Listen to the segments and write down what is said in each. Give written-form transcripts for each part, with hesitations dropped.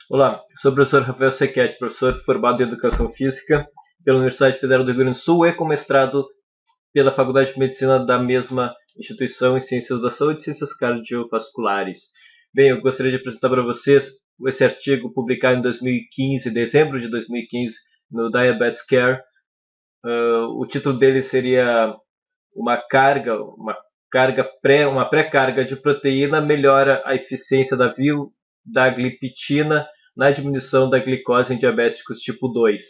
Olá, sou o professor Rafael Sequete, professor formado em Educação Física pela Universidade Federal do Rio Grande do Sul e com mestrado pela Faculdade de Medicina da mesma instituição em Ciências da Saúde e Ciências Cardiovasculares. Bem, eu gostaria de apresentar para vocês esse artigo publicado em 2015, dezembro de 2015, no Diabetes Care. O título dele seria uma pré-carga de proteína melhora a eficiência da gliptina na diminuição da glicose em diabéticos tipo 2.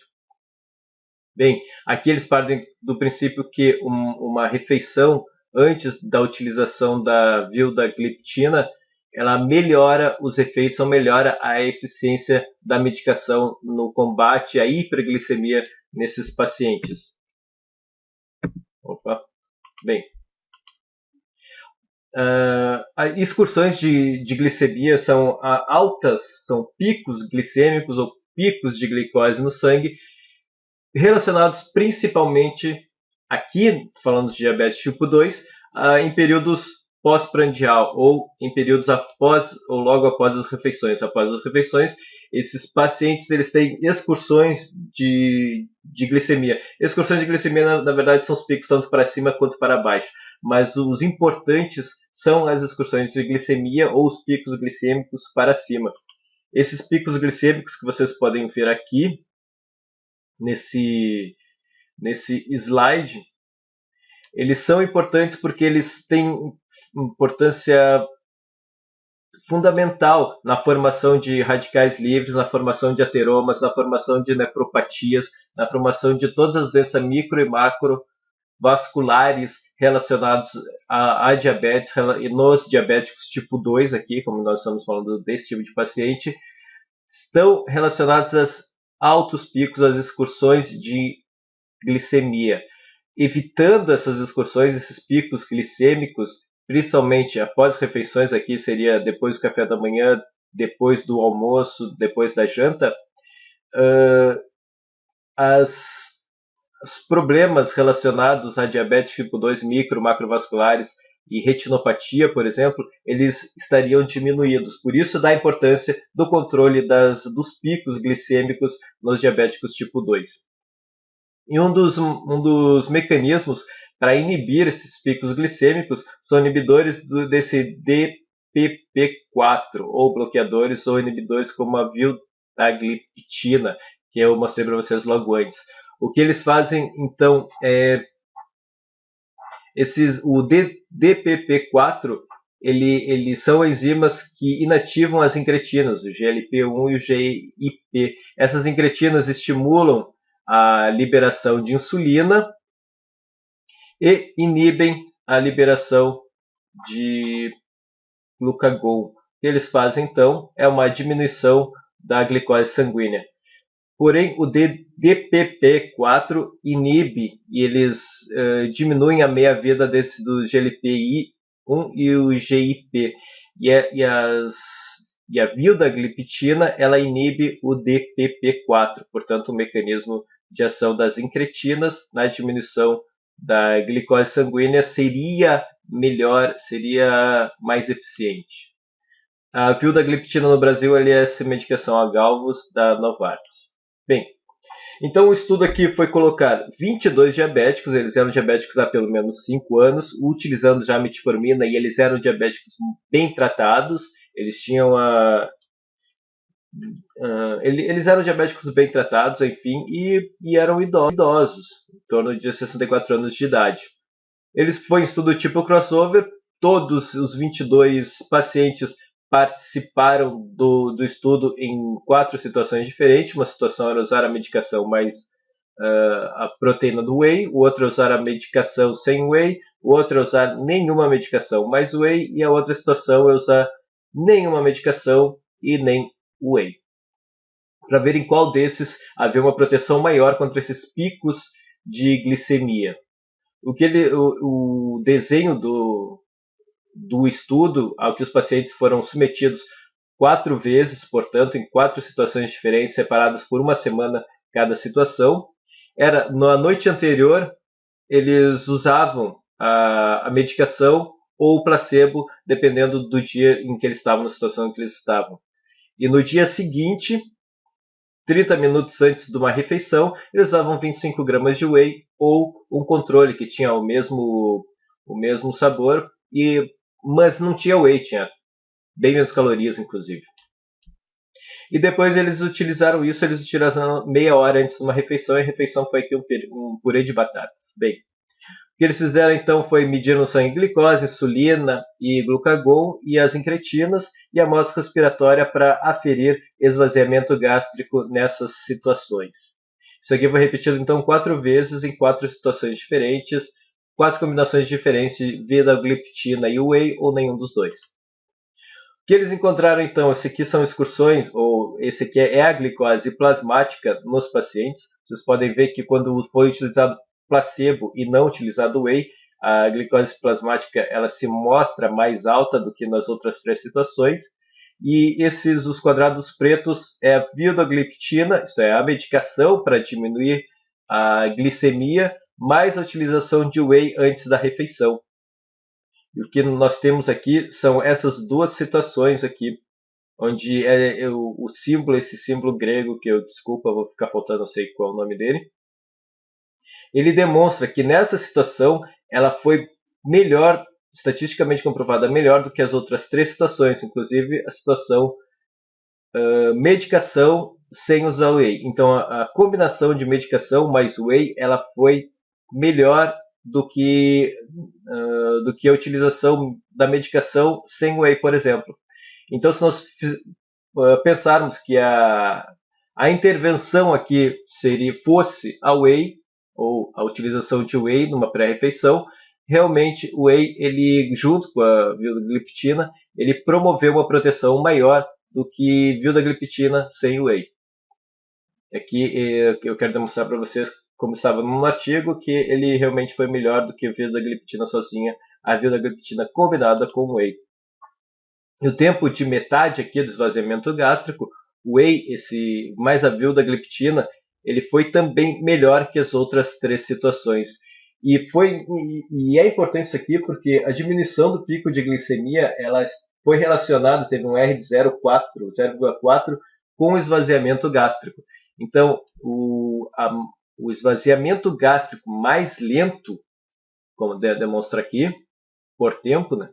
Bem, aqui eles partem do princípio que uma refeição antes da utilização da vildagliptina, ela melhora os efeitos ou melhora a eficiência da medicação no combate à hiperglicemia nesses pacientes. Opa. Bem, excursões de glicemia são altas, são picos glicêmicos ou picos de glicose no sangue, relacionados principalmente, aqui falando de diabetes tipo 2, em períodos pós-prandial ou em períodos após ou logo após as refeições. Após as refeições, esses pacientes eles têm excursões de glicemia. Excursões de glicemia, na verdade, são os picos tanto para cima quanto para baixo. Mas os importantes são as excursões de glicemia ou os picos glicêmicos para cima. Esses picos glicêmicos que vocês podem ver aqui nesse slide, eles são importantes porque eles têm importância fundamental na formação de radicais livres, na formação de ateromas, na formação de nefropatias, na formação de todas as doenças micro e macrovasculares relacionadas a diabetes e nos diabéticos tipo 2 aqui, como nós estamos falando desse tipo de paciente, estão relacionados aos altos picos, às excursões de glicemia. Evitando essas excursões, esses picos glicêmicos, principalmente após refeições, aqui seria depois do café da manhã, depois do almoço, depois da janta, os problemas relacionados a diabetes tipo 2 micro, macrovasculares e retinopatia, por exemplo, eles estariam diminuídos. Por isso, dá importância do controle dos picos glicêmicos nos diabéticos tipo 2. E um dos mecanismos para inibir esses picos glicêmicos são inibidores desse DPP4, ou bloqueadores ou inibidores como a vildagliptina, que eu mostrei para vocês logo antes. O que eles fazem, então, o DPP4, eles são enzimas que inativam as incretinas, o GLP-1 e o GIP. Essas incretinas estimulam a liberação de insulina e inibem a liberação de glucagon. O que eles fazem, então, é uma diminuição da glicose sanguínea. Porém, o DPP4 inibe e eles diminuem a meia-vida do GLP-1 e o GIP. E a vildagliptina ela inibe o DPP4, portanto, o mecanismo de ação das incretinas na diminuição da glicose sanguínea seria melhor, seria mais eficiente. A vildagliptina no Brasil é essa medicação a galvos da Novartis. Bem, então o estudo aqui foi colocar 22 diabéticos, eles eram diabéticos há pelo menos 5 anos, utilizando já metformina, e eles eram diabéticos bem tratados, eles tinham eles eram diabéticos bem tratados, enfim, e eram idosos, em torno de 64 anos de idade. Foi um estudo tipo crossover, todos os 22 pacientes participaram do estudo em 4 situações diferentes. Uma situação era usar a medicação mais a proteína do whey, o outro é usar a medicação sem whey, o outro é usar nenhuma medicação mais whey, e a outra situação é usar nenhuma medicação e nem whey. Para ver em qual desses havia uma proteção maior contra esses picos de glicemia. O desenho do estudo ao que os pacientes foram submetidos 4 vezes, portanto, em 4 situações diferentes, separadas por uma semana cada situação. Era na noite anterior, eles usavam a medicação ou o placebo, dependendo do dia em que eles estavam, na situação em que eles estavam. E no dia seguinte, 30 minutos antes de uma refeição, eles usavam 25 gramas de whey ou um controle que tinha o mesmo sabor, mas não tinha whey, tinha bem menos calorias, inclusive. E depois eles utilizaram meia hora antes de uma refeição, e a refeição foi aqui um purê de batatas. Bem, o que eles fizeram então foi medir no sangue glicose, insulina e glucagon e as incretinas e a amostra respiratória para aferir esvaziamento gástrico nessas situações. Isso aqui foi repetido então 4 vezes em 4 situações diferentes, 4 combinações diferentes de vildagliptina e whey ou nenhum dos dois. O que eles encontraram então? Esse aqui são excursões, ou esse aqui é a glicose plasmática nos pacientes. Vocês podem ver que quando foi utilizado placebo e não utilizado whey, a glicose plasmática ela se mostra mais alta do que nas outras 3 situações. E os quadrados pretos é a vildagliptina, isto é, a medicação para diminuir a glicemia, mais a utilização de whey antes da refeição. E o que nós temos aqui são essas duas situações aqui, onde o símbolo, esse símbolo grego, que desculpa, vou ficar faltando, não sei qual é o nome dele. Ele demonstra que nessa situação ela foi melhor, estatisticamente comprovada, melhor do que as outras 3 situações, inclusive a situação medicação sem usar whey. Então a combinação de medicação mais whey ela foi melhor do que a utilização da medicação sem whey, por exemplo. Então, se nós pensarmos que a intervenção aqui fosse a whey, ou a utilização de whey numa pré-refeição, realmente o whey, ele, junto com a vildagliptina, ele promoveu uma proteção maior do que vildagliptina sem whey. Aqui eu quero demonstrar para vocês, como estava no artigo, que ele realmente foi melhor do que a vildagliptina sozinha, a vildagliptina combinada com o whey. E o tempo de metade aqui do esvaziamento gástrico, o whey, mais a vildagliptina, ele foi também melhor que as outras 3 situações. E é importante isso aqui porque a diminuição do pico de glicemia ela foi relacionada, teve um R de 0,4 com o esvaziamento gástrico. Então, o esvaziamento gástrico mais lento, como demonstra aqui, por tempo, né,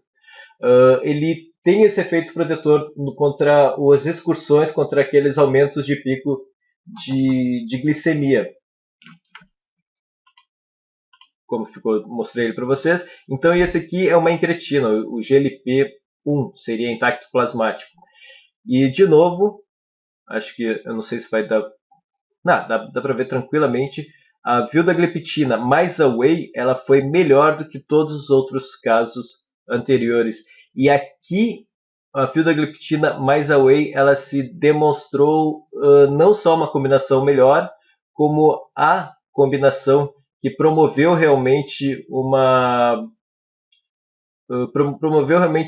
ele tem esse efeito protetor contra as excursões, contra aqueles aumentos de pico de glicemia. Como mostrei ele para vocês. Então, esse aqui é uma incretina, o GLP-1, seria intacto plasmático. E, de novo, acho que, eu não sei se vai dar... Não, dá para ver tranquilamente. A vildagliptina mais a whey, ela foi melhor do que todos os outros casos anteriores. E aqui, a vildagliptina mais a whey, ela se demonstrou não só uma combinação melhor, como a combinação que promoveu realmente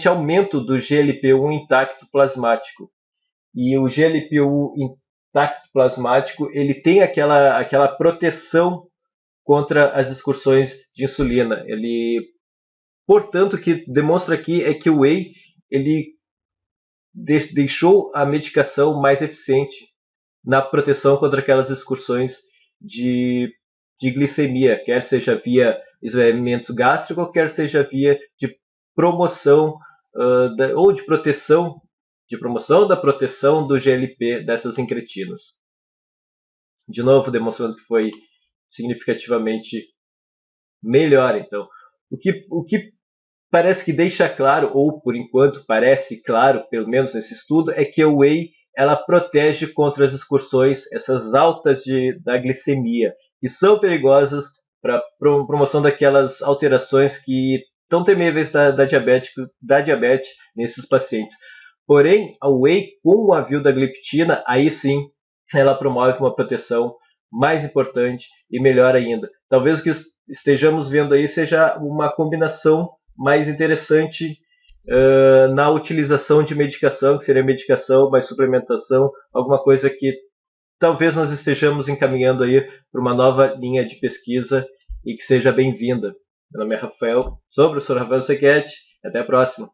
aumento do GLP-1 intacto plasmático. E o GLP-1 intacto plasmático, ele tem aquela proteção contra as excursões de insulina. Portanto, o que demonstra aqui é que o whey ele deixou a medicação mais eficiente na proteção contra aquelas excursões de glicemia, quer seja via esvaziamento gástrico, quer seja via de promoção ou de promoção da proteção do GLP dessas incretinas. De novo, demonstrando que foi significativamente melhor. Então, o que parece que deixa claro, ou por enquanto parece claro, pelo menos nesse estudo, é que a whey ela protege contra as excursões, essas altas da glicemia, que são perigosas para a promoção daquelas alterações que tão temíveis da diabetes nesses pacientes. Porém, a whey com a vildagliptina, aí sim, ela promove uma proteção mais importante e melhor ainda. Talvez o que estejamos vendo aí seja uma combinação mais interessante na utilização de medicação, que seria medicação mais suplementação, alguma coisa que talvez nós estejamos encaminhando aí para uma nova linha de pesquisa e que seja bem-vinda. Meu nome é Rafael, sou o professor Rafael Sequete, até a próxima.